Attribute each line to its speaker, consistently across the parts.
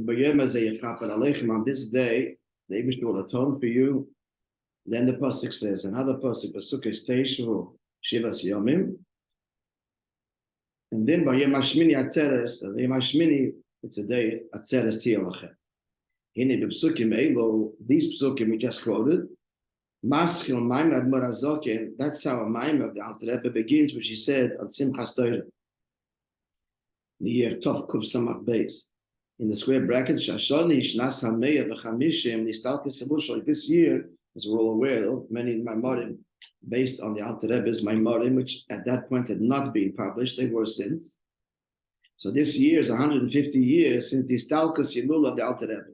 Speaker 1: Bayom Hazeh יכפר עליכם, on this day, the Eibishter will atone for you. Then the pasuk says, another pasuk, pasuk is Teishu Shivas Yomim. And then Bayom Hashmini Atzeres, Bayom Hashmini, it's a day Atzeres Tiyalachem. Hine b'psukim elo, these psukim we just quoted, Maschil Maimad Admo Razoken, that's how a Maimad of the Alter Rebbe begins, which he said on Simchas Torah, the year Tov Kuv Samach Beis. In the square brackets, Shashoni Shnas Hameya V'Chamishim, Nistalkes Emushal, this year, as we're all aware of, many Maimarim, based on the Alter Rebbe's Maimarim, which at that point had not been published, they were since. So this year is 150 years since the Nistalkes Yilul of the Alter Rebbe.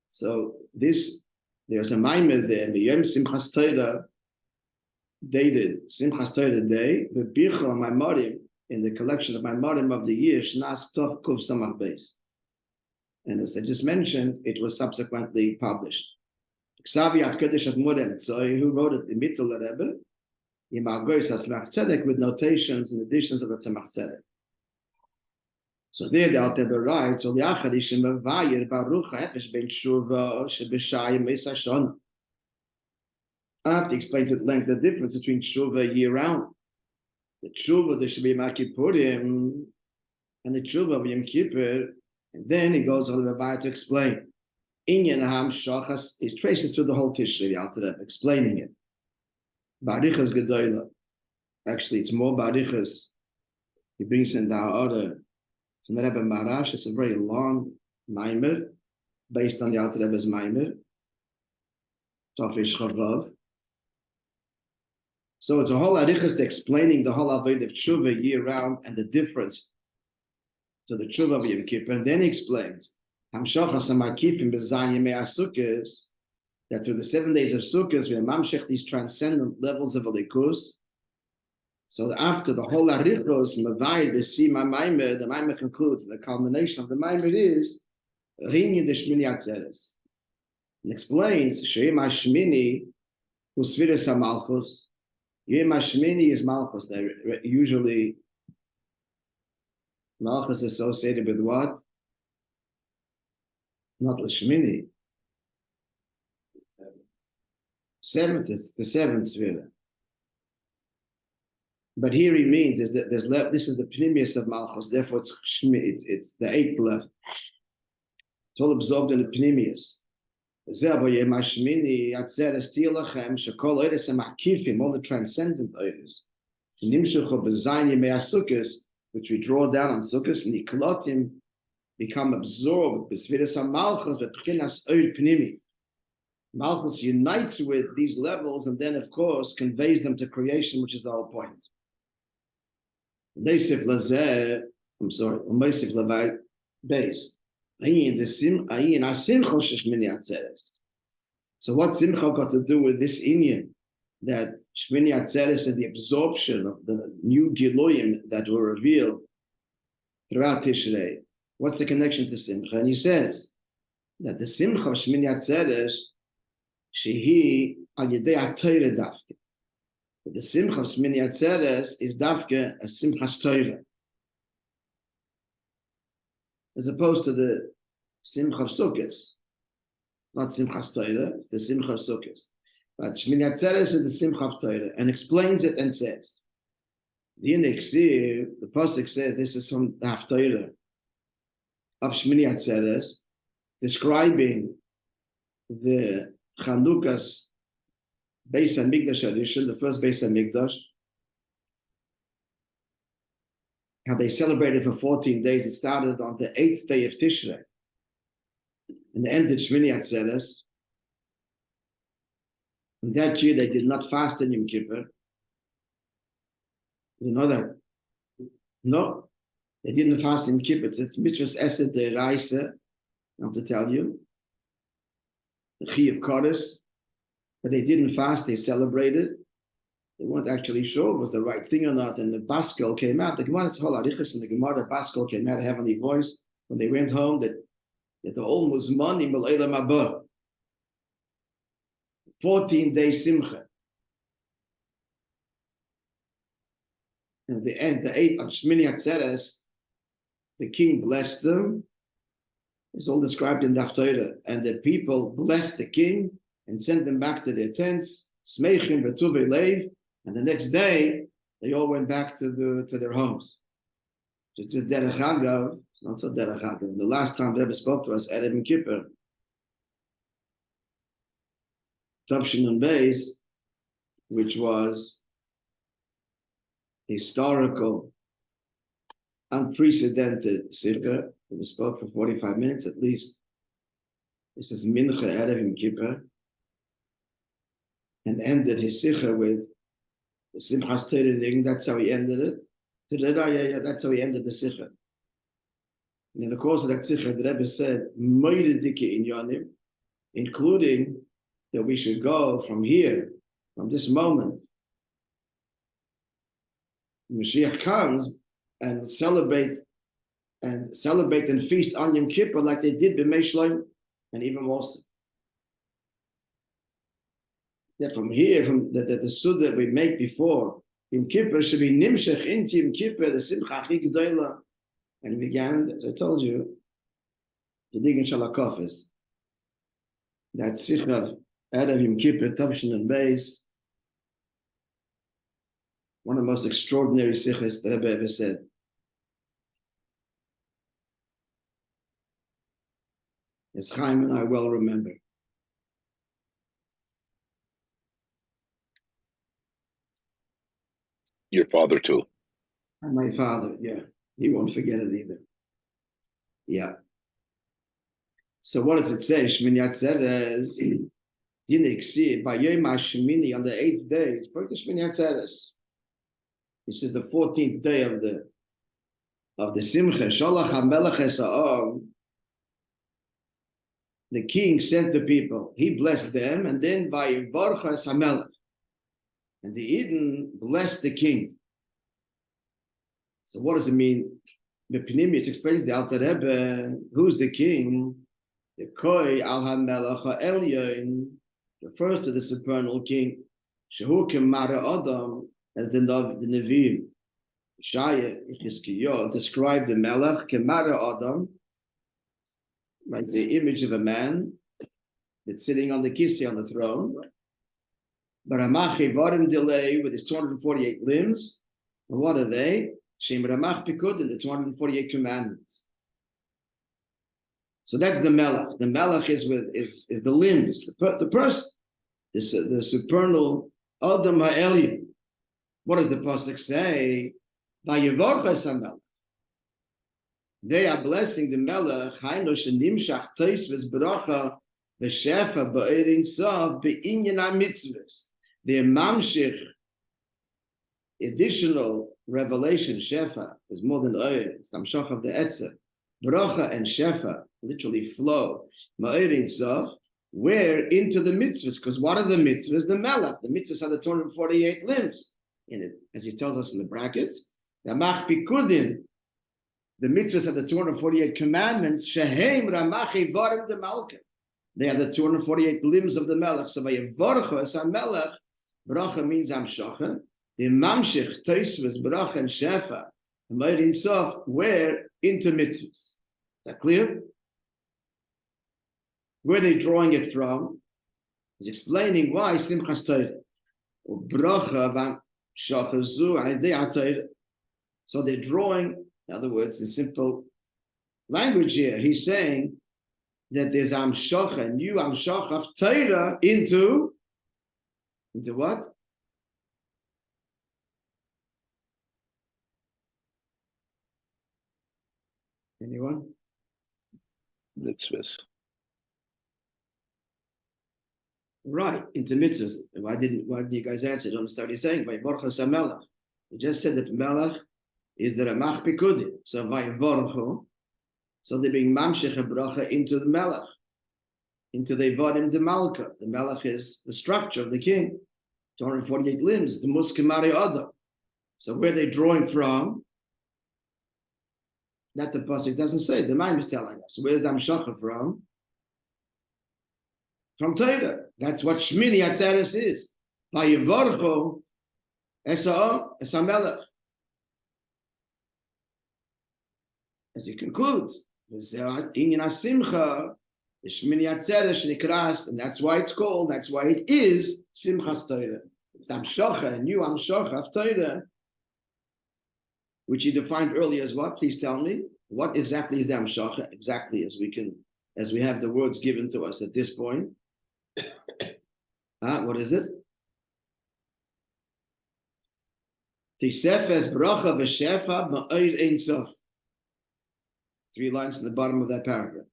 Speaker 1: So there's a Maimed there, the Yom Simchas Torah, dated Simchas Torah day, the Birchel Maimarim, in the collection of Maimarim of the year, Shnas Tov Kuv Samach Beis. And as I just mentioned, it was subsequently published. Ksaviat Kodesh Admurem, so who wrote it? The Mittel Rebbe, Yimagois HaTzemach Tzedek, with notations and additions of the Tzemach Tzedek. So there the Alter Rebbe writes, "Ol yachad ishim mavayer baruch ha'efesh ben tshuva shebeshayim meisashon." I have to explain at length the difference between tshuva year round, the tshuva that should be Makipurim, and the tshuva of Yom Kippur. And then he goes on the Rabbi to explain. Inyan Ham Shachas, he traces through the whole Tishrei, the Alter Rebbe, explaining it. Barichas Gedoyla. Actually, it's more Barichas. He brings in the order from the Rebbe Marash. It's a very long Maimer, based on the Alter Rebbe's Maimer. Tafresh Chavav. So it's a whole Arichas explaining the whole Avodah of Tshuva year round and the difference to the Tshuva of Yom Kippur. And then he explains that through the 7 days of Sukkot, we mamshech these transcendent levels of Alikus. So that after the whole Arichos, Mavai, the Maimer concludes, the culmination of the Maimer is Rinyan de Shmini Atzeres. And explains, Sheim HaShmini, Usviris HaMalchus. Yom HaShmini is Malchus. They usually, Malchus associated with what? Not with Shmini. Seventh is the seventh Svira. But here he means is that this is the Pnimius of Malchus, therefore it's Shmini, it's the eighth level. It's all absorbed in the Pnimius. All the transcendent oiris, which we draw down on Sukkot, and Niklotim become absorbed. Malchus unites with these levels and then, of course, conveys them to creation, which is the whole point. So what Simcha got to do with this inyan, that Shmini Atzeres is the absorption of the new Giloyim that were revealed throughout Tishrei? What's the connection to Simcha? And he says that the Simcha of Shmini Atzeres, shehi al yedei HaTorah dafke. The Simcha of Shmini Atzeres is dafke a Simchas Torah, as opposed to the Simcha of Sukkot. Not Simchas Torah, the Simcha of Sukkot. But Shmini Atzeres is the Simcha of Torah, and explains it and says, the pasuk says this is from the Haftorah of Shmini Atzeres, describing the Chanukah's Beis HaMikdash edition, the first Beis HaMikdash, how they celebrated for 14 days. It started on the 8th day of Tishrei, and ended Shmini Atzeres. And that year they did not fast in Yom Kippur. You know that? No, they didn't fast in Yom Kippur. It's Mitzvahs Esed De'Raisa, I have to tell you. The Chi of Kodesh. But they didn't fast, they celebrated. They weren't actually sure it was the right thing or not. And the Baskel came out. The Gemara Tzchol Arichas and the Gemara Baskel came out, a heavenly voice, when they went home, that the whole Muzmanim B'Leilam Haba. 14-day Simcha. And at the end, the 8th of Shmini Atzeres, the king blessed them, It's all described in the Haftarah. And the people blessed the king and sent them back to their tents, Smeichim B'tuvei Leiv, and the next day they all went back to their homes. Just Derech Agav, not so Derech Agav. The last time they ever spoke to us, Erev Kippur, Tavshin and Beis, which was historical, unprecedented sikha. We spoke for 45 minutes at least. This is Mincha Erev Kippur, and ended his sikha with the Simchas Torah. That's how he ended it. That's how he ended the sikha. And in the course of that sikha, the Rebbe said, including that we should go from here, from this moment. Mashiach comes and celebrate and feast on Yom Kippur like they did b'Mei Shlomo, and even more so. That from here, from the sud that we make before Yom Kippur should be nimshach into Yom Kippur, the simcha achik gedola. And it began, as I told you, the digging shalakofis. That sikha of Erev Yom Kippur, Tavshin and Beis, one of the most extraordinary sikhas that Rebbe ever said. As Chaim and I well remember.
Speaker 2: Your father too.
Speaker 1: And my father, yeah. He won't forget it either. Yeah. So what does it say? Shmini Atzeres, Diniksi, Bayom Shmini, on the 8th day, it's part of Shmini Atzeres. This is the 14th day of the Simcha. Sholach HaMelech Esa'om. The king sent the people. He blessed them, and then by Yivarchas HaMelech. And the Eden blessed the king. So what does it mean? The Pnimius explains the Alter Rebbe, who's the king? The Koi Al HaMelech HaElyon refers to the supernal king. Shehu Kemara Adam, as the Nevi'im. Shaya Yechizkiyo described the Melech Kemara Adam, like the image of a man that's sitting on the kissi on the throne. But Ramachi Varim delay with his 248 limbs. And what are they? Shem Ramach Pikud and the 248 commandments. So that's the Melech. The Melech is the limbs, the person, the supernal Adam HaElyon. What does the pasuk say? Vayevorchas HaMelech. They are blessing the Melech. Hainu shenimshach toisves bracha v'shefa ba'erin sof be'inyan ha'mitzvahs. The mamshich, additional revelation, shefa, is more than oil. It's the amshach of the etzer. Bracha and shefa literally flow. Ma'erin sof, where into the mitzvahs. Because what are the mitzvahs? The Melech. The mitzvahs are the 248 limbs. In it, as he tells us in the brackets, the Ramach Pikudin, the mitzvahs are the 248 commandments. Shehem Ramachi Varim de Malka. They are the 248 limbs of the Melech. So by Yevorchas HaMelech, bracha means amshacha. The mamshich toisvus bracha and shefa, and Ma'ir Sof, where into mitzvahs. Is that clear? Where are they drawing it from? He's explaining why Simchas Torah. Bracha so they're drawing, in other words, in simple language here, he's saying that there's amshacha, new amshacha of Torah into what? Anyone?
Speaker 2: Mitzvahs.
Speaker 1: Right, into mitzvahs. Why didn't you guys answer? Don't understand what he's saying. By Borchas HaMelech. He just said that Melech is the Ramach Pikudim. So by Vorchu, so they're being Mamshech Bracha into the Melech, into the Varim de Malka. The Melech is the structure of the king. 248 limbs, the Muskemari Adam. So where are they drawing from? That the pasuk doesn't say. The Maimon is telling us. Where's the Amshacha from? From Torah. That's what Shmini Atzeres is. Vayevorchu Esamelech. As he concludes, Inyan HaSimcha, the Shmini Atzeres Nikras, and that's why it's called, that's why it is Simchas Torah. It's the Hamshacha, a new Hamshacha of Torah, which he defined earlier as what? Please tell me. What exactly is the Hamshacha? Exactly as we have the words given to us at this point. What is it? Tisefes bracha v'shefa ma'od ein sof. 3 lines at the bottom of that paragraph.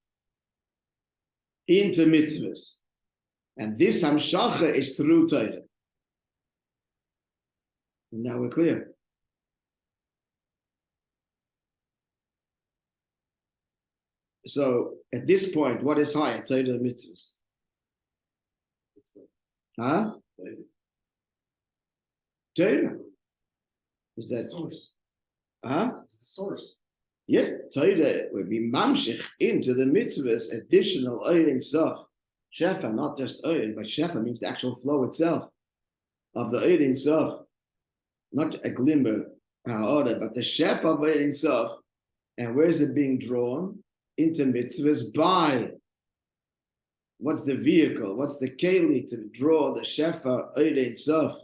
Speaker 1: Into mitzvahs. And this Hamshacha is through Torah. Now we're clear. So at this point, what is higher, Torah or mitzvahs? Torah. Is that
Speaker 2: source?
Speaker 1: It's
Speaker 2: the source.
Speaker 1: Yeah, Torah would be mamshich into the mitzvahs, additional oil and stuff. Shefa, not just oil, but shefa means the actual flow itself of the oil and stuff. Not a glimmer, order, but the shefa of oil and stuff. And where is it being drawn? Into mitzvahs by what's the vehicle? What's the keli to draw the shefa oil and stuff?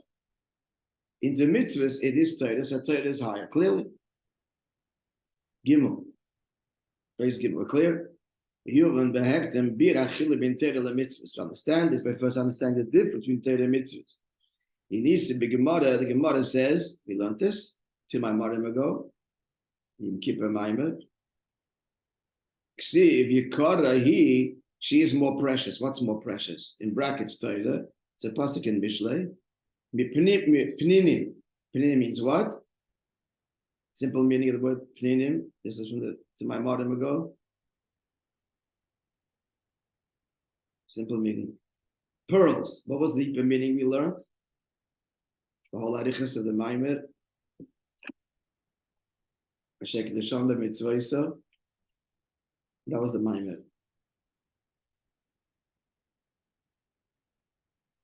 Speaker 1: Into mitzvahs, it is Torah, so Torah is higher. Clearly. Gimel. Praise Gimel. We're clear? To understand this, by first understanding the difference between Torah and mitzvahs. The Gemara says, we learned this to my Marim ago, in Kippur Maimed. Ksiv Yikara he, she is more precious. What's more precious? In brackets, Torah. It's a pasuk in Mishlei. Pninim. Pninim means what? Simple meaning of the word pninim. This is from to my Marim ago. Simple meaning. Pearls. What was the deeper meaning we learned? The whole Arichas of the Maimer. Ha'tשכ the Shamba Mitzvayso. That was the Maimer.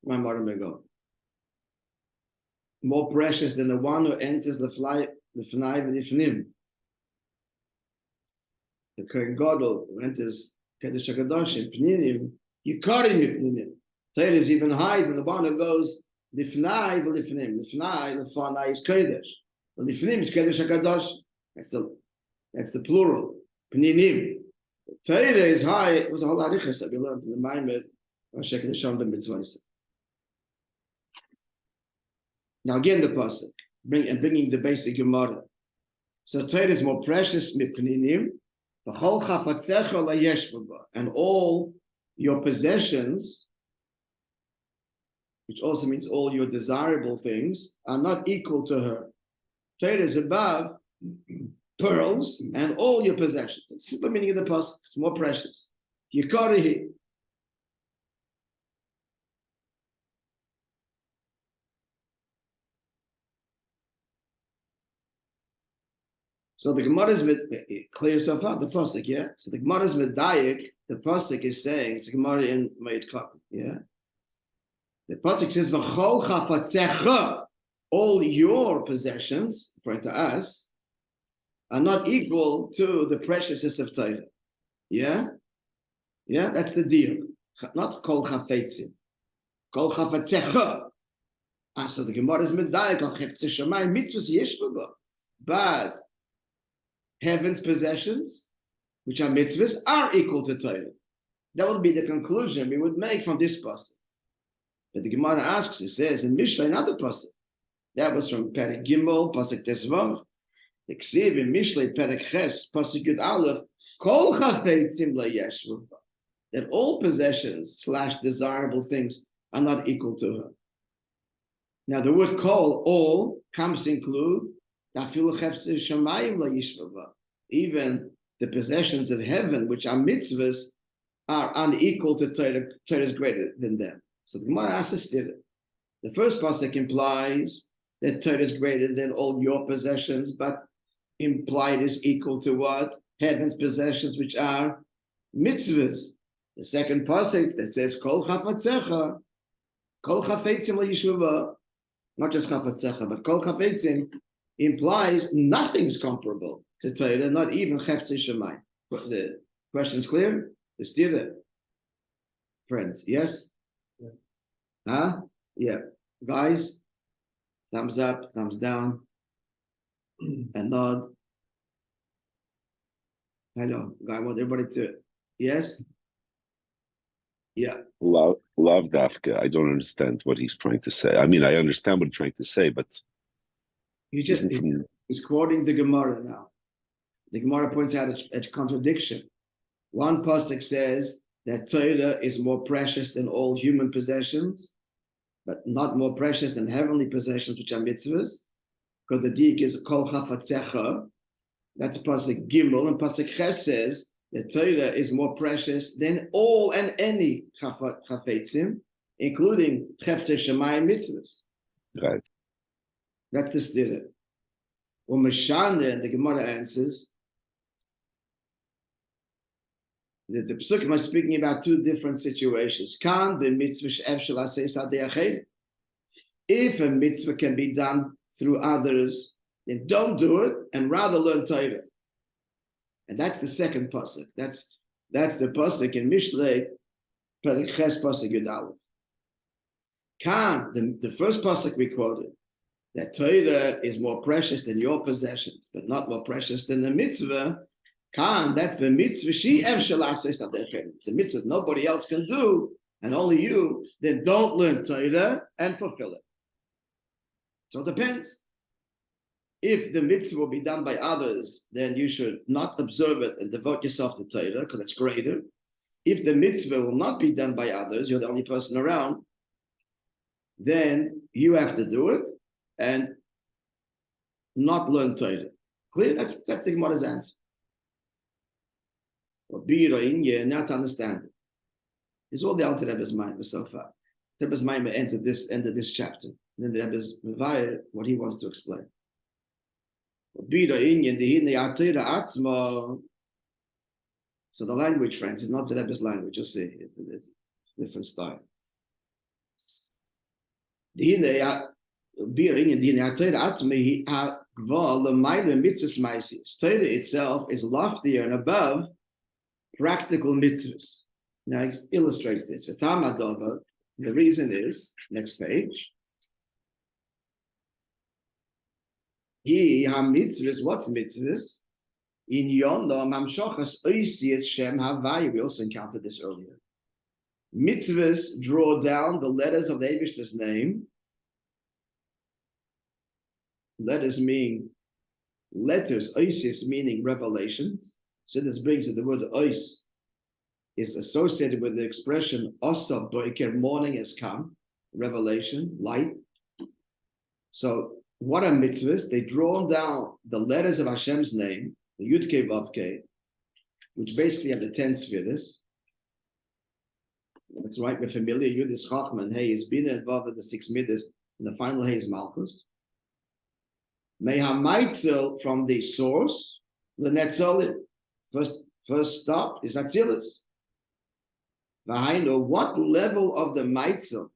Speaker 1: My Marim ago. More precious than the one who enters the fly, the Fnai v'Nifnim. The Kohen Gadol who enters Kedesh HaKadoshim, Pninim, Yikarim Pninim. Torah is even higher than the one who goes the Fnai v'Nifnim. The Fnai is Kodesh. The Nifnim is Kedesh HaKadosh. That's the plural. Pninim. Torah is high. It was a whole arichas that we learned in the Maimed. ha'tשכ the Shamba Mitzvayso. Now again, the pasuk bringing the basic Gemara. So Torah is more precious mipninim, v'chol chafatzecha layeshva ba, and all your possessions, which also means all your desirable things, are not equal to her. Torah is above pearls and all your possessions. The simple meaning of the pasuk. It's more precious. Yikarihi. So the Gemara is clear yourself out, the pasuk, yeah? So the Gemara is medayik, the pasuk is saying, it's a Gemara in Mayit, yeah? The pasuk says, V'chol chafatzecha, all your possessions, referring to us, are not equal to the preciousness of Torah. Yeah? Yeah, that's the deal. Not kol chafetzim. Kol chafatzecha. So the Gemara is medayik, al cheftzeh shamayim mitzvahs yeshva, but heaven's possessions, which are mitzvahs, are equal to Torah. That would be the conclusion we would make from this pasuk. But the Gemara asks, it says in Mishlei, another pasuk. That was from Perek Gimel, pasuk Tesvav. The Ksiv in Mishlei, Perek Ches, pasuk Yud Aleph, Kol chafetzim layeshvu, that all possessions / desirable things are not equal to her. Now the word kol, all, comes to include even the possessions of heaven, which are mitzvahs, are unequal to Torah. Torah is greater than them. So the Gemara asks us, the first pasuk implies that Torah is greater than all your possessions, but implied is equal to what? Heaven's possessions, which are mitzvahs. The second pasuk that says, Kol chafatzecha, Kol chafetzim la'yishuvah, not just chafatzecha, but Kol chafetzim, implies nothing's comparable to Torah, not even Cheftzei Shemayim. The question is clear? The stira. Friends, yes?
Speaker 2: Yeah.
Speaker 1: Huh? Yeah. Guys, thumbs up, thumbs down, and nod. Hello. I want everybody to, yes? Yeah.
Speaker 3: Love Dafka. I don't understand what he's trying to say. I mean, I understand what he's trying to say, but
Speaker 1: He's quoting the Gemara now. The Gemara points out a contradiction. One pasuk says that Torah is more precious than all human possessions, but not more precious than heavenly possessions, which are mitzvahs, because the diik is kol chafatzecha. That's pasuk Gimel, and pasuk Ches says that Torah is more precious than all and any chafetzim, including cheftzei shemayim mitzvahs.
Speaker 3: right.
Speaker 1: That's the stira. Well, Meshane, the Gemara answers that the Pesukim are speaking about two different situations. If a mitzvah can be done through others, then don't do it and rather learn Torah. And that's the second pasuk. That's the pasuk in Mishlei, Perek Ches pasuk Yud Aleph. The first pasuk we quoted, that Torah is more precious than your possessions, but not more precious than the mitzvah. That's the mitzvah. It's a mitzvah nobody else can do, and only you. Then don't learn Torah and fulfill it. So it depends. If the mitzvah will be done by others, then you should not observe it and devote yourself to Torah, because it's greater. If the mitzvah will not be done by others, you're the only person around, then you have to do it and not learn Torah. Clear? That's the Gemara's answer. Or not to understand it. It's all the Alter Rebbe's mind so far. The Rebbe's mind entered this end of this chapter. And then the Rebbe's Mevayir, what he wants to explain. So the language, friends, is not the Rebbe's language. You'll see. It's a different style. Torah itself is loftier and above practical mitzvahs. Now I illustrate this. The reason is, next page. What's mitzvahs? In Yondom Hamshochas Oisius Shem Havai. We also encountered this earlier. Mitzvahs draw down the letters of the Eibishter's name. Letters, Oisius meaning revelations. So this brings to the word Ois is associated with the expression Osav Boiker, morning has come, revelation, light. So what are mitzvahs? They draw down the letters of Hashem's name, the Yud-Kei Vav-Kei, which basically have the 10 spheres. That's right, we're familiar. Yud is Chachman, Hey is Bina, and Vav are the 6 midas, and the final Hey is Malchus. Meha from the source, the Netzolim. First stop is Atzilus. Vahainu, what level of the Maitzel?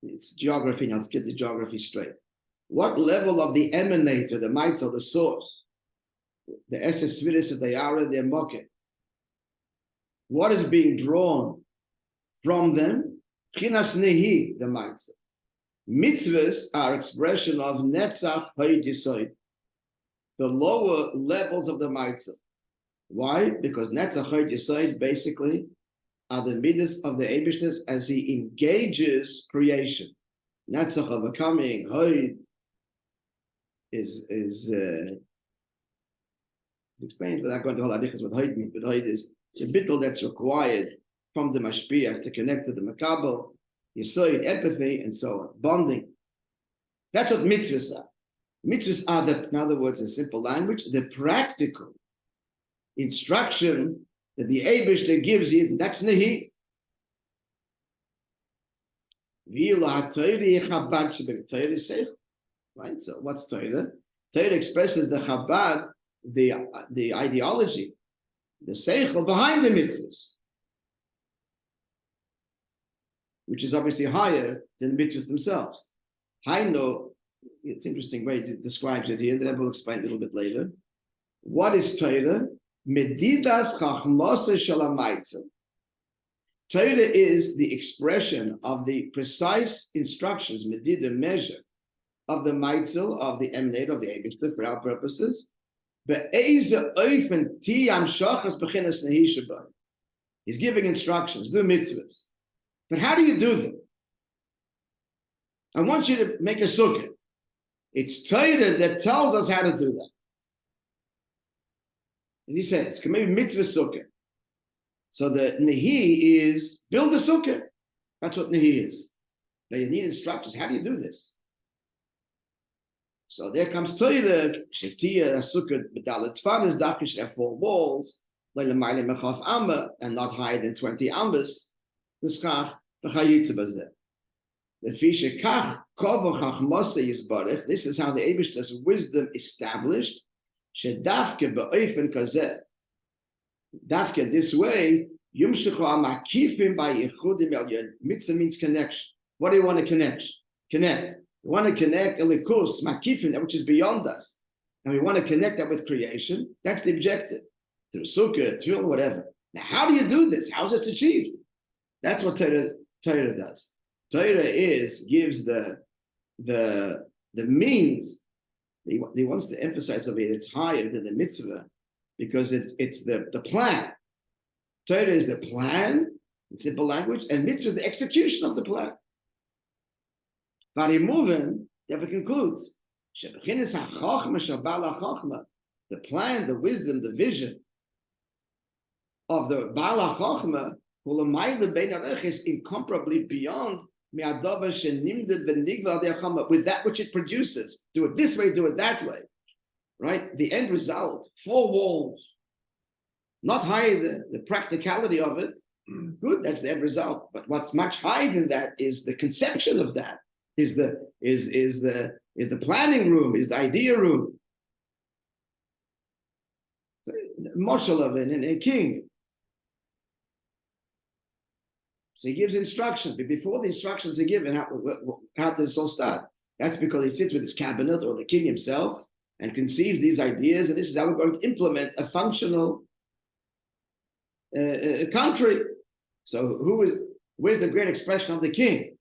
Speaker 1: It's geography now, to get the geography straight. What level of the emanator, the Maitzel, the source? The Eses Sviris of the Yara, the Moket. What is being drawn from them? Chinas Nehi, the Maitzel. Mitzvahs are expression of Netzach Hoyd Yisoid, the lower levels of the Maitzel. Why? Because Netzach Hoyd Yisoid basically are the midas of the Eibishter as he engages creation. Netzach, overcoming, Hoyd is explained without going to all Halichas what Hoyd means, but Hoyd is the bittul that's required from the Mashpia to connect to the Makabel, Yisoid, empathy, and so on, bonding. That's what mitzvahs are. Mitzvahs are, in other words, in simple language, the practical instruction that the Eibishter gives you, and that's Nehi. Right? So what's Torah? Torah expresses the Chabad, the ideology, the Seichel behind the mitzvahs, which is obviously higher than the mitzvahs themselves. Haino, it's an interesting way it describes it here, the Rebbe will explain a little bit later. What is Torah? Medidas chachmose shel ha'maitzel. Torah is the expression of the precise instructions, medida, measure, of the maitzel, of the emanate, of the Eibishter for our purposes. He's giving instructions, do mitzvahs. But how do you do them? I want you to make a sukkah. It's Torah that tells us how to do that. And he says, mitzvah sukkah. So the nehi is build a sukkah. That's what nehi is. Now you need instructions. How do you do this? So there comes Torah, Shetia, a sukkah, B'dalet Tfanas, Dafka should have 4 walls, and not higher than 20 amos. The schach, v'chayitza bazeh. The fishe kach, kovo chachmose yisbarech. This is how the Eibishter's wisdom established. Shedafke be'oifen kazeh. Dafke this way, yumshechu amakifim by yichudim elyon. Mitzvah means connection. What do you want to connect? Connect. We want to connect elikus, makifim, that which is beyond us. And we want to connect that with creation. That's the objective. Through sukkah, tefillah, whatever. Now, how do you do this? How is this achieved? That's what Torah does. Torah gives the means. He wants to emphasize over here, it's higher than the mitzvah, because it's the plan. Torah is the plan, in simple language, and mitzvah is the execution of the plan. Varimuven, therefore concludes, the plan, the wisdom, the vision of the Baal HaChochma is incomparably beyond with that which it produces. Do it this way, do it that way. Right? The end result, 4 walls, not higher than the practicality of it. Good, that's the end result. But what's much higher than that is the conception of that. Is the planning room, is the idea room. So, marshal of it and a king. So he gives instructions, but before the instructions are given, how does this all start? That's because he sits with his cabinet or the king himself and conceives these ideas, and this is how we're going to implement a functional country. So where's the great expression of the king?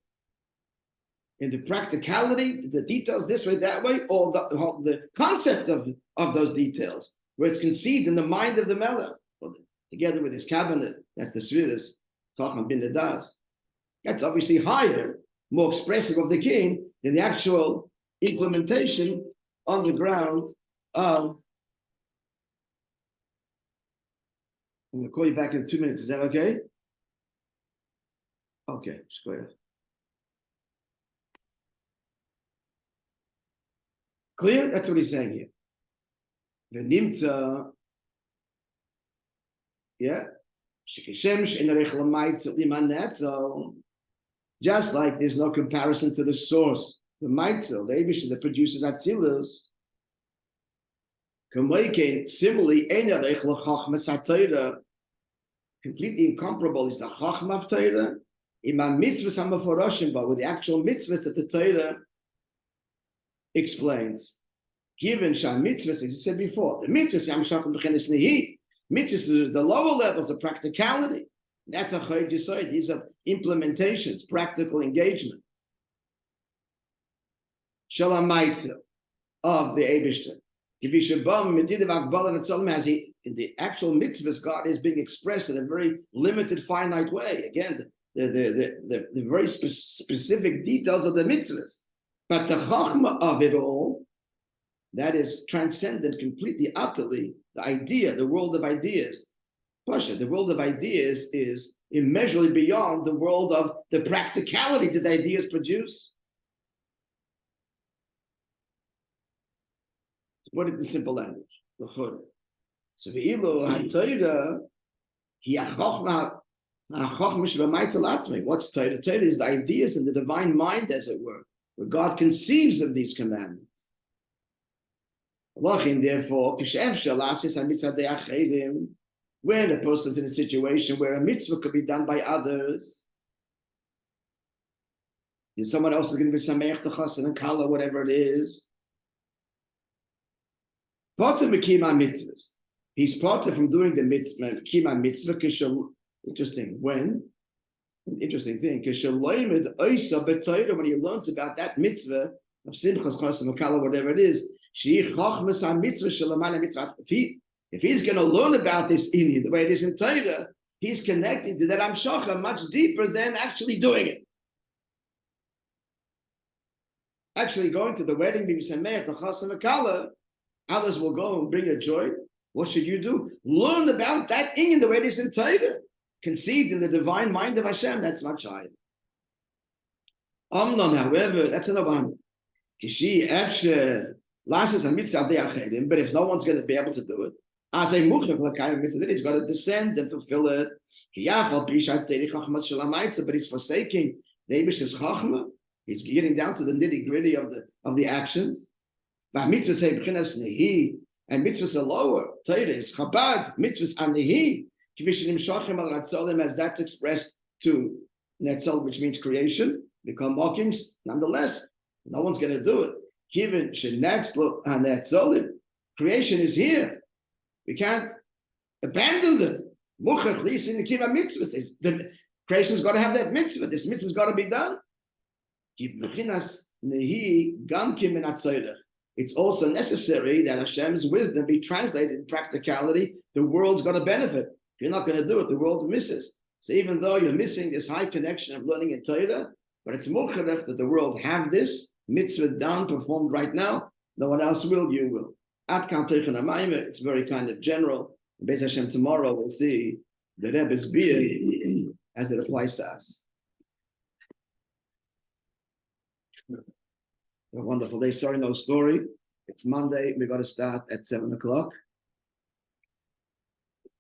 Speaker 1: In the practicality, the details this way, that way, or the concept of those details, where it's conceived in the mind of the melech, together with his cabinet. That's the Sviras, Chacham bin Nedas. That's obviously higher, more expressive of the king than the actual implementation on the ground of. I'm going to call you back in 2 minutes. Is that okay? Okay, just go ahead. Clear? That's what he's saying here. V'nimtza, yeah, just like there's no comparison to the source, the Maitzel, the Eibishter that produces Atzilus. Similarly, completely incomparable is the Chachma of Torah, but with the actual mitzvahs that the Torah explains. Given Sham mitzvahs, as you said before, the mitzvahs is the lower levels of practicality. That's a chayd yisoid. These are implementations, practical engagement. Shalom Maitzel of the Eibishter. In the actual mitzvahs, God is being expressed in a very limited, finite way. Again, the very specific details of the mitzvahs. But the chachma of it all, that is transcendent completely, utterly, the idea, the world of ideas. Pasha, the world of ideas is immeasurably beyond the world of the practicality that the ideas produce. Put it in simple language. So ve'ilu ha'Torah hi ha'chochma sheb'maitzel atzmei. What's Torah? Torah is the ideas in the divine mind, as it were, where God conceives of these commandments. Therefore, when a person is in a situation where a mitzvah could be done by others, and someone else is going to be sameach the chassan and kala, whatever it is. Mitzvahs. He's parted from doing the mitzvah, kima mitzvah, interesting thing, when he learns about that mitzvah of simchas, chasam, makala, whatever it is, if he's going to learn about this in the way it is in Torah, he's connecting to that amshacha much deeper than actually doing it. Actually going to the wedding, the chasam, makala, others will go and bring a joy. What should you do? Learn about that in the way it is in Torah, conceived in the divine mind of Hashem. That's much higher. However, that's another one. But if no one's going to be able to do it, then he's got to descend and fulfill it. But he's forsaking the Eibish's chachma. He's getting down to the nitty-gritty of the actions. And mitzvahs are lower. Torah is Chabad. Mitzvahs anihi. As that's expressed to Netzel, which means creation, become mokims. Nonetheless, no one's going to do it. Given creation is here. We can't abandon them. The creation's got to have that mitzvah. This mitzvah's got to be done. It's also necessary that Hashem's wisdom be translated in practicality. The world's got to benefit. If you're not going to do it, the world misses. So even though you're missing this high connection of learning in Torah, but it's mukharech that the world have this mitzvah done, performed right now. No one else will, you will. It's very kind of general. Beis Hashem, tomorrow we'll see the Rebbe's beard as it applies to us. A wonderful day. Sorry, no story. It's Monday. We got to start at 7 o'clock.